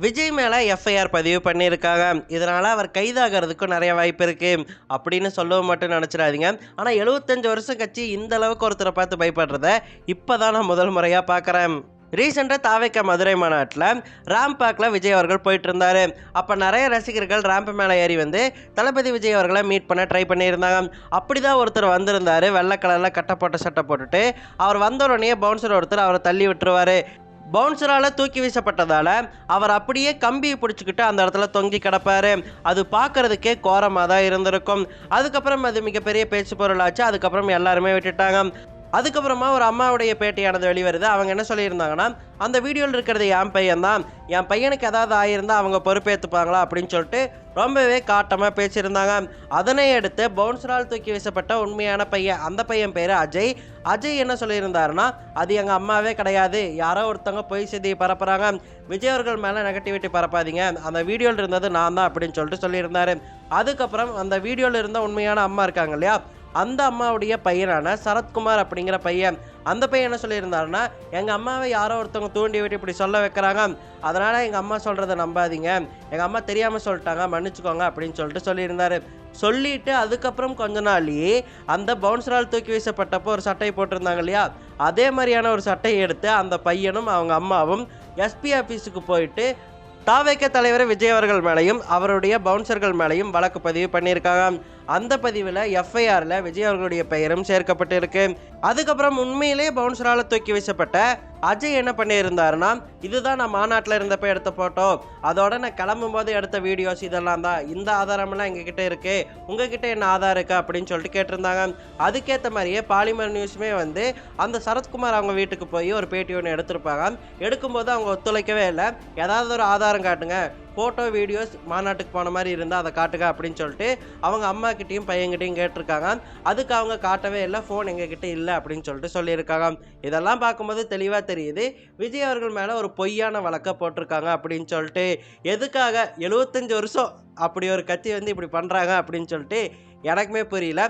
விஜய் மேல எஃப்ஐஆர் பதிவு பண்ணியிருக்காங்க. இதனால அவர் கைதாகறதுக்கும் நெறைய வாய்ப்பு இருக்கு. அப்படின்னு சொல்லவும் மட்டும் நெனச்சிடாதீங்க. ஆனா 75 வருஷம் கழிச்சு இந்த அளவுக்கு ஒருத்தர பார்த்து பயப்படுறத இப்பதான் நான் முதல் முறையா பார்க்குறேன். ரீசெண்டா தாவேகா மதுரை மாநாட்டில் ராம்ப் பார்க்ல விஜய் அவர்கள் போயிட்டு இருந்தாரு. அப்ப நிறைய ரசிகர்கள் ராம்ப் மேல ஏறி வந்து தளபதி விஜய் அவர்களை மீட் பண்ண ட்ரை பண்ணியிருந்தாங்க. அப்படிதான் ஒருத்தர் வந்திருந்தாரு. வெள்ளை கலர்ல கட்டப்போட்ட சட்டை போட்டுட்டு. அவர் வந்த உடனே பவுன்சர் ஒருத்தர் அவரை தள்ளி விட்டுருவாரு. பவுன்சரால தூக்கி வீசப்பட்டதால அவர் அப்படியே கம்பியை பிடிச்சிக்கிட்டு அந்த இடத்துல தொங்கி கிடப்பாரு. அது பார்க்கறதுக்கே கோரமாக தான் இருந்திருக்கும். அதுக்கப்புறம் அது மிகப்பெரிய பேச்சு பொருளாச்சு. அதுக்கப்புறம் எல்லாருமே விட்டுட்டாங்க. அதுக்கப்புறமா ஒரு அம்மாவுடைய பேட்டியானது வெளிவருது. அவங்க என்ன சொல்லியிருந்தாங்கன்னா, அந்த வீடியோவில் இருக்கிறது என் பையன் தான், என் பையனுக்கு ஏதாவது ஆகியிருந்தா அவங்க பொறுப்பேற்றுப்பாங்களா அப்படின்னு சொல்லிட்டு ரொம்பவே காட்டமாக பேசியிருந்தாங்க. அதனை அடுத்து பவுன்சரால் தூக்கி வீசப்பட்ட உண்மையான பையன், அந்த பையன் பேர் அஜய். அஜய் என்ன சொல்லியிருந்தாருன்னா, அது எங்கள் அம்மாவே கிடையாது, யாரோ ஒருத்தவங்க பொய் செய்தியை பரப்புகிறாங்க, விஜய் அவர்கள் மேலே நெகட்டிவிட்டி பரப்பாதீங்க, அந்த வீடியோவில் இருந்தது நான் தான் அப்படின்னு சொல்லிட்டு சொல்லியிருந்தாரு. அதுக்கப்புறம் அந்த வீடியோவில் இருந்த உண்மையான அம்மா இருக்காங்க இல்லையா, அந்த அம்மாவுடைய பையனான சரத்குமார் அப்படிங்கிற பையன், அந்த பையன் என்ன சொல்லியிருந்தாருன்னா, எங்கள் அம்மாவை யாரோ ஒருத்தவங்க தூண்டி விட்டு இப்படி சொல்ல வைக்கிறாங்க, அதனால் எங்கள் அம்மா சொல்கிறத நம்பாதீங்க, எங்கள் அம்மா தெரியாமல் சொல்லிட்டாங்க, மன்னிச்சுக்கோங்க அப்படின்னு சொல்லிட்டு சொல்லியிருந்தாரு. சொல்லிட்டு அதுக்கப்புறம் கொஞ்ச நாள்லேயே அந்த பவுன்சரால் தூக்கி வீசப்பட்டப்போ ஒரு சட்டை போட்டிருந்தாங்க இல்லையா, அதே மாதிரியான ஒரு சட்டையை எடுத்து அந்த பையனும் அவங்க அம்மாவும் எஸ்பி ஆஃபீஸுக்கு போயிட்டு தாவேக தலைவர் விஜய் அவர்கள் மேலையும் அவருடைய பவுன்சர்கள் மேலையும் வழக்கு பதிவு பண்ணியிருக்காங்க. அந்த பதிவில் எஃப்ஐஆரில் விஜய் அவர்களுடைய பெயரும் சேர்க்கப்பட்டிருக்கு. அதுக்கப்புறம் உண்மையிலே பவுன்சரால் தூக்கி வீசப்பட்ட அஜய் என்ன பண்ணியிருந்தாருன்னா, இதுதான் நான் மாநாட்டில் இருந்தப்போ எடுத்த ஃபோட்டோ, அதோட நான் கிளம்பும் போது எடுத்த வீடியோஸ் இதெல்லாம் தான், இந்த ஆதாரமெல்லாம் எங்ககிட்ட இருக்கு, உங்ககிட்ட என்ன ஆதாரம் இருக்கு அப்படின்னு சொல்லிட்டு கேட்டிருந்தாங்க. அதுக்கேற்ற மாதிரியே பாலிமர் நியூஸுமே வந்து அந்த சரத்குமார் அவங்க வீட்டுக்கு போய் ஒரு பேட்டி ஒன்று எடுத்திருப்பாங்க. எடுக்கும்போது அவங்க ஒத்துழைக்கவே இல்லை. ஏதாவது ஒரு ஆதாரம் காட்டுங்க, ஃபோட்டோ வீடியோஸ் மாநாட்டுக்கு போன மாதிரி இருந்தால் அதை காட்டுங்க அப்படின்னு சொல்லிட்டு அவங்க அம்மாக்கிட்டையும் பையன்கிட்டையும் கேட்டிருக்காங்க. அதுக்கு அவங்க காட்டவே இல்லை, ஃபோன் எங்ககிட்ட இல்லை அப்படின்னு சொல்லிட்டு சொல்லியிருக்காங்க. இதெல்லாம் பார்க்கும்போது தெளிவாக தெரியுது, விஜய் அவர்கள் மேலே ஒரு பொய்யான வழக்கை போட்டிருக்காங்க அப்படின்னு சொல்லிட்டு. எதுக்காக 75 வருஷம் அப்படி ஒரு கட்சி வந்து இப்படி பண்ணுறாங்க அப்படின்னு சொல்லிட்டு எனக்குமே புரியல.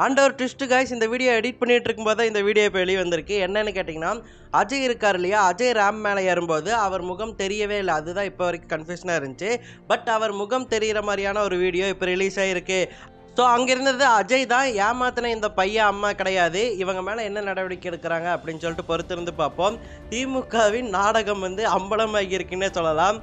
அண்ட் ஒரு ட்விஸ்ட் காய்ஸ், இந்த வீடியோ எடிட் பண்ணிட்டு இருக்கும்போது தான் இந்த வீடியோ இப்போ வெளியே வந்திருக்கு. என்னன்னு கேட்டிங்கன்னா, அஜய் இருக்கார் இல்லையா, அஜய் ராம் மேலே ஏறும்போது அவர் முகம் தெரியவே இல்லை. அதுதான் இப்போ வரைக்கும் கன்ஃபியூஷனாக இருந்துச்சு. பட் அவர் முகம் தெரிகிற மாதிரியான ஒரு வீடியோ இப்போ ரிலீஸ் ஆகிருக்கு. ஸோ அங்கே இருந்தது அஜய் தான், ஏமாத்தின இந்த பையன் அம்மா கிடையாது. இவங்க மேலே என்ன நடவடிக்கை எடுக்கிறாங்க அப்படின்னு சொல்லிட்டு பொறுத்திருந்து பார்ப்போம். திமுகவின் நாடகம் வந்து அம்பலமாகி இருக்குன்னே சொல்லலாம்.